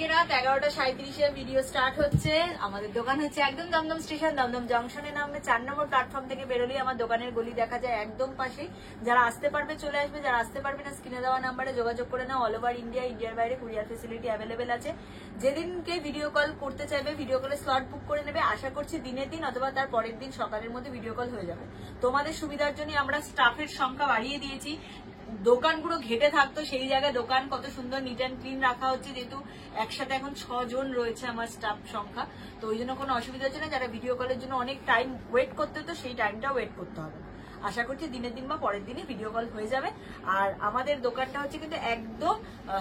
রাত 11:37 video start হচ্ছে। আমাদের দোকান হচ্ছে একদম দমদম স্টেশন, দমদম জংশনে নামবে 4 নম্বর প্ল্যাটফর্ম থেকে বেরোলেই আমার দোকানের গলি দেখা যায় একদম পাশেই। যারা আসতে পারবে চলে আসবে, যারা আসতে পারবে না স্ক্রিনে দেওয়া নাম্বারে যোগাযোগ করে নাও। অল ওভার ইন্ডিয়া, ইন্ডিয়ার বাইরে কুরিয়ার ফেসিলিটি অ্যাভেলেবেল আছে। যেদিনকে ভিডিও কল করতে চাইবে ভিডিও কলে স্লট বুক করে নেবে। আশা করছি দিনের দিন অথবা তার পরের দিন সকালের মধ্যে ভিডিও কল হয়ে যাবে। তোমাদের সুবিধার জন্য আমরা স্টাফের সংখ্যা বাড়িয়ে দিয়েছি। দোকান পুরো ঘেটে থাকতো, সেই জায়গায় দোকান কত সুন্দর নিট অ্যান্ড ক্লিন রাখা হচ্ছে, যেহেতু একসাথে এখন 6 জন রয়েছে আমার স্টাফ সংখ্যা। তো ওই জন্য কোনো অসুবিধা হচ্ছে না। যারা ভিডিও কলের জন্য অনেক টাইম ওয়েট করতে হতো সেই টাইমটা ওয়েট করতে হবে না। আশা করছি দিনের দিন বা পরের দিনই ভিডিও কল হয়ে যাবে। আর আমাদের দোকানটা হচ্ছে কিন্তু একদম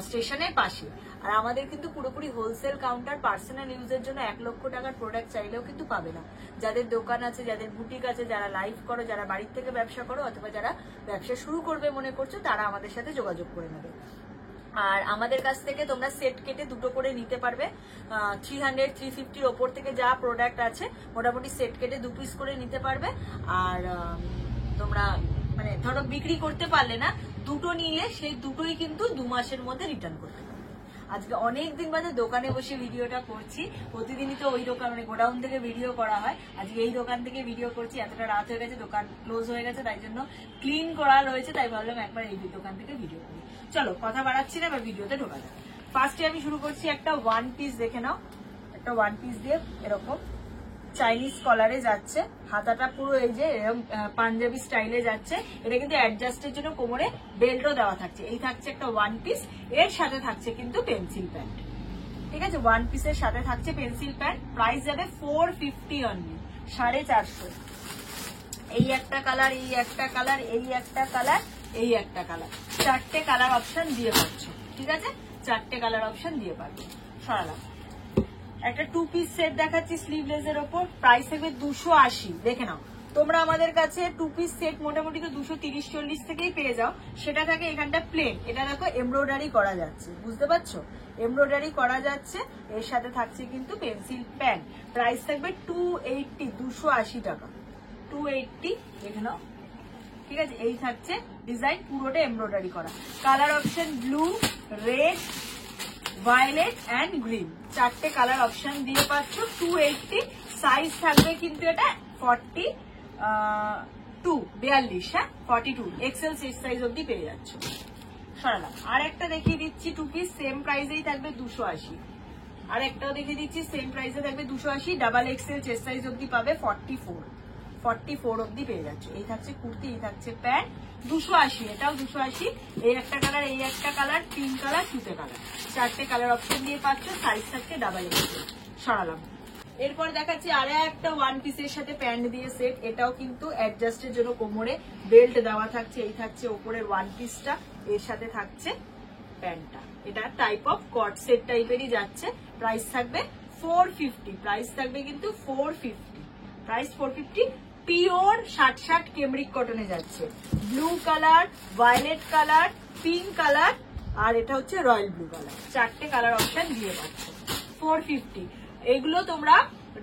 স্টেশনের পাশে। আর আমাদের কিন্তু পুরোপুরি হোলসেল কাউন্টার। পার্সোনাল ইউজের জন্য 1 লক্ষ টাকার প্রোডাক্ট চাইলেও কিন্তু পাবে না। যাদের দোকান আছে, যাদের বুটিক আছে, যারা লাইভ করো, যারা বাড়ির থেকে ব্যবসা করো অথবা যারা ব্যবসা শুরু করবে মনে করছো, তারা আমাদের সাথে যোগাযোগ করে নেবে। আর আমাদের কাছ থেকে তোমরা সেট কেটে দুটো করে নিতে পারবে। 300 350 ওপর থেকে যা প্রোডাক্ট আছে মোটামুটি সেট কেটে 2 পিস করে নিতে পারবে। আর তোমরা মানে ধরো বিক্রি করতে পারলে না, দুটো নিলে সেই দুটোই কিন্তু 2 মাসের মধ্যে রিটার্ন করতে পারবে। আজকে অনেকদিন বাদে দোকানে বসে ভিডিওটা করছি। প্রতিদিনই তো ওই দোকান মানে গোডাউন থেকে ভিডিও করা হয়, আজকে এই দোকান থেকে ভিডিও করছি। এতটা রাত হয়ে গেছে, দোকান ক্লোজ হয়ে গেছে, তাই জন্য ক্লিন করা রয়েছে, তাই ভাবলাম একবার এই দোকান থেকে ভিডিও করি। চলো কথা বাড়াচ্ছি না, এবার ভিডিওতে ঢোকা যাক। ফার্স্টে আমি শুরু করছি একটা 1 পিস, দেখে নাও। একটা 1 পিস দিয়ে এরকম চাইনিজ কলারে যাচ্ছে, হাতাটা পুরো এই যে এরকম পাঞ্জাবি স্টাইলে যাচ্ছে। এটা কিন্তু অ্যাডজাস্টের জন্য কোমরে বেল্টও দেওয়া থাকছে। এই থাকছে একটা 1 পিস, এর সাথে থাকছে কিন্তু পেন্সিল প্যান্ট। ঠিক আছে, 1 পিসের সাথে থাকছে পেন্সিল প্যান্ট। প্রাইস যাবে 450 অনলি, 450। এই একটা কালার, এই একটা কালার, এই একটা কালার, এই একটা কালার, 4টে কালার অপশন দিয়ে পাচ্ছ। ঠিক আছে, 4টে কালার অপশন দিয়ে পাচ্ছ। সরালাম। একটা 2 পিস সেট দেখাচ্ছি স্লিভলেস এর ওপর, প্রাইস থাকবে 280। দেখে নাও, তোমরা আমাদের কাছে 2 পিস সেট মোটামুটি তো 230-40 থেকেই পেয়ে যাও। সেটা থাকে এখানটা প্লেন, এটা দেখো এমব্রয়ডারি করা যাচ্ছে, বুঝতে পারছো? এমব্রয়ডারি করা যাচ্ছে, এর সাথে থাকছে কিন্তু পেন্সিল প্যান্ট। প্রাইস থাকবে 280, 280 টাকা, 280। দেখে নাও, ঠিক আছে। এই থাকছে ডিজাইন, পুরোটা এমব্রয়ডারি করা। Colour option blue, red, violet and green, 4টে কালার অপশন দিয়ে পাচ্ছ। 280। সাইজ থাকবে কিন্তু এটা 42, 42, হ্যাঁ 42 এক্সেল সাইজ অব্দি পেয়ে যাচ্ছ। সরালাম। আর একটা দেখিয়ে দিচ্ছি 2 পিস, সেম প্রাইসেই থাকবে 280। আর একটাও দেখিয়ে দিচ্ছি, সেম প্রাইসে থাকবে 280, ডাবল এক্সেল চেস্ট সাইজ অব্দি পাবে 44 অব্দি পেয়ে যাচ্ছে। এই থাকছে কুর্তি, এই থাকছে প্যান্ট, 280। এটাও 280। এই একটা কালার, এই একটা কালার, 3 কালার, 2টে কালার, 4টে কালার অপশন দিয়ে পাচ্ছ। সাইজ থাকছে ডাবল এক্সেল। সরালাম। এরপর দেখাচ্ছি আর একটা 1 পিসের সাথে প্যান্ট দিয়ে সেট। এটাও কিন্তু অ্যাডজাস্টের জন্য কোমরে বেল্ট দেওয়া থাকছে। এই থাকছে ওপরের 1 পিসটা, এর সাথে থাকছে প্যান্টটা। এটা টাইপ অফ কট সেট টাইপেরই যাচ্ছে। প্রাইস থাকবে 450। প্রাইস থাকবে কিন্তু 450, প্রাইস 450। পিওর 60 কেমব্রিক কটনে যাচ্ছে। Blue colour, violet colour, pink colour, আর এটা হচ্ছে রয়্যাল ব্লু কালার, 4টে কালার অপশন দিয়ে পাচ্ছ। 450। এগুলো তোমরা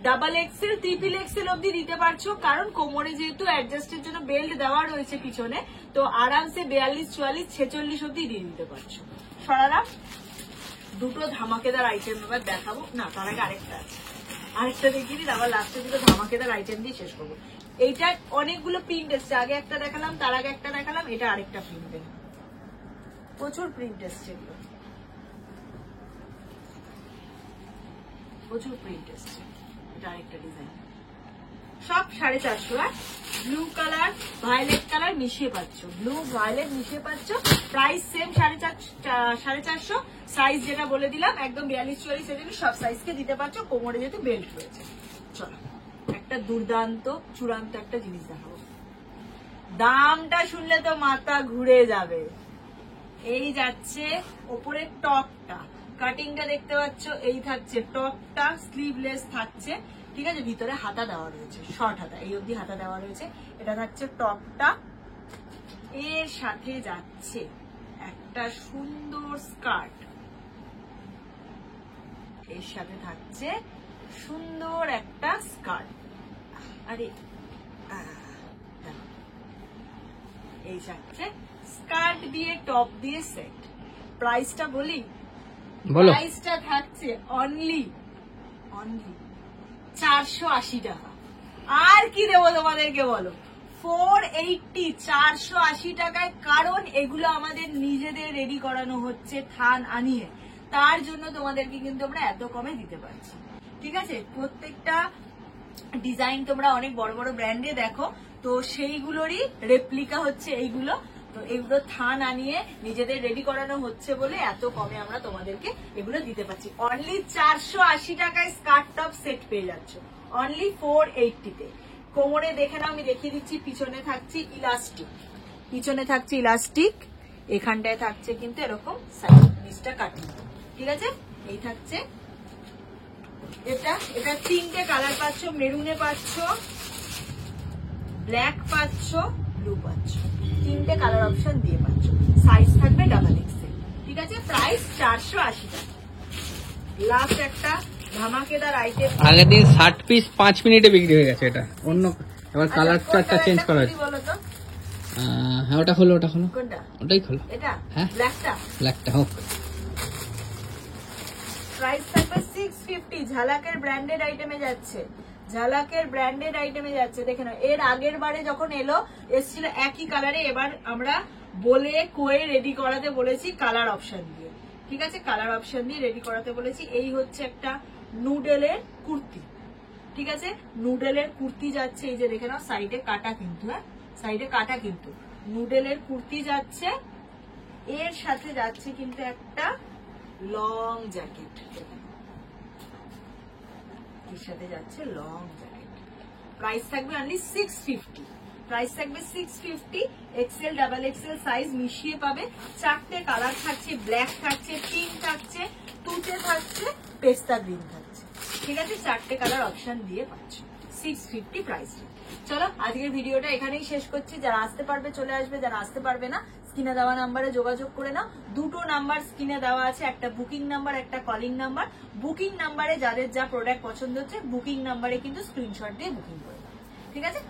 ডাবল এক্সেল, ট্রিপল এক্সেল অব্দি দিতে পারছো, কারণ কোমরে যেহেতু অ্যাডজাস্টের জন্য বেল্ট দেওয়া রয়েছে পিছনে, তো আরামসে 42, 44, 46 অব্দি দিয়ে দিতে পারছো। সরালাম। দুটো ধামাকেদার আইটেম এবার দেখাবো। না, তার আগে আরেকটা আছে, আরেকটা দেখিয়ে দিন, আবার লাস্টে দুটো ধামাকেদার আইটেম দিয়ে শেষ করবো। এইটা অনেকগুলো প্রিন্ট এসছে, আগে একটা দেখালাম, তার আগে একটা দেখালাম, এটা আরেকটা প্রিন্ট, প্রচুর প্রিন্ট এসছে, এগুলো প্রচুর প্রিন্ট এসছে। এটা আরেকটা ডিজাইন, সব 450। ব্লু কালার, ভায়োলেট কালার মিশিয়ে পাচ্ছ, ব্লু ভায়োলেট মিশিয়ে পাচ্ছ। Price same 450। সাইজ যেটা বলে দিলাম একদম 42, 44 সেজন্য সব সাইজকে দিতে পারছো, কোমরে যেহেতু বেল্ট রয়েছে। চলো একটা দুর্দান্ত চূড়ান্ত একটা জিনিস দেখাবো, দামটা শুনলে তো মাথা ঘুরে যাবে। এই যাচ্ছে ওপরের টপটা, কাটিংটা দেখতে পাচ্ছ, এই থাকছে টপটা, স্লিভলেস থাকছে। ঠিক আছে, ভিতরে হাতা দেওয়া রয়েছে, শর্ট হাতা, এই অবধি হাতা দেওয়া রয়েছে। এটা থাকছে টপটা, এর সাথে যাচ্ছে একটা সুন্দর স্কার্ট, এর সাথে থাকছে সুন্দর একটা স্কার্ট। আরে এই যাচ্ছে স্কার্ট দিয়ে টপ দিয়ে সেট। প্রাইসটা বলি, প্রাইসটা থাকছে অনলি 480 টাকা। আর কি দেবো তোমাদেরকে বলো? 480, 480 টাকায়। কারণ এগুলো আমাদের নিজেদের রেডি করানো হচ্ছে থান আনিয়ে, তার জন্য তোমাদেরকে কিন্তু আমরা এত কমে দিতে পারছি। ঠিক আছে, প্রত্যেকটা ডিজাইন তোমরা অনেক বড় বড় ব্র্যান্ডে দেখো, তো সেইগুলোরই রেপ্লিকা হচ্ছে এইগুলো। তো এগুলো থান আনিয়ে নিজেদের রেডি করানো হচ্ছে বলে এত কমে আমরা তোমাদেরকে এগুলো দিতে পারছি। অনলি 480 টাকায় স্কার্ট টপ সেট পেয়ে যাচ্ছ, অনলি 480-তে। কোমরে দেখে নাও, আমি দেখিয়ে দিচ্ছি। পিছনে থাকছে ইলাস্টিক, এখানটায় থাকছে কিন্তু এরকম সাইড নিচটা কাটিং। ঠিক আছে, এই থাকছে এটা 3টে কালার পাচ্ছ। মেরুনে পাচ্ছ, ব্ল্যাক পাচ্ছ, ব্লু পাচ্ছ, 3টে কালার অপশন দিয়ে পাচ্ছ। সাইজ থাকবে ডাবল এক্সেল। ঠিক আছে, প্রাইস 480 টাকা। লাস্ট একটা ধামাকেদার আইটেম। আগের দিন 60 পিস 5 মিনিটে বিক্রি হয়ে গেছে। এটা অন্য, এবার কালারটা একটা চেঞ্জ করা হয়েছে। হ্যাঁ, ওটা খোলো। কোনটা? ওটাই খোলো। এটা হ্যাঁ, ব্ল্যাকটা হোক। প্রাইস থাকবে 650। ঝালাকের ব্র্যান্ডেড আইটেমে যাচ্ছে। দেখে নাও, এর আগের বারে যখন এসেছিল একই কালারে, এবার আমরা বলে কয়ে রেডি করাতে বলেছি কালার অপশন দিয়ে। ঠিক আছে, কালার অপশন দিয়ে রেডি করাতে বলেছি। এই হচ্ছে একটা নুডেলের কুর্তি। ঠিক আছে, নুডেলের কুর্তি যাচ্ছে। এই যে দেখে নাও, সাইডে কাটা কিন্তু, সাইডে কাটা কিন্তু নুডেলের কুর্তি যাচ্ছে। এর সাথে যাচ্ছে কিন্তু একটা লং জ্যাকেট। এর সাথে যাচ্ছে লং জ্যাকেট। প্রাইস থাকবে only 650। XL double XL size মিশিয়ে পাবে। 4টে কালার থাকছে, ব্ল্যাক থাকছে, পিঙ্ক থাকছে, তুতে থাকছে, পেস্তা গ্রিন থাকছে। ঠিক আছে, 4টে কালার অপশন দিয়ে পাচ্ছ। 650 প্রাইস। চলো, আজকের ভিডিওটা এখানেই শেষ করছি। যারা আসতে পারবে চলে আসবে, যারা আসতে পারবে না স্ক্রিনে দেওয়া নাম্বারে যোগাযোগ করে নাও। 2টো নাম্বার স্ক্রিনে দেওয়া আছে, একটা বুকিং নাম্বার, একটা কলিং নাম্বার। বুকিং নাম্বারে যাদের যা প্রোডাক্ট পছন্দ হচ্ছে, বুকিং নাম্বারে কিন্তু স্ক্রিনশট দিয়ে বুকিং করে। ঠিক আছে।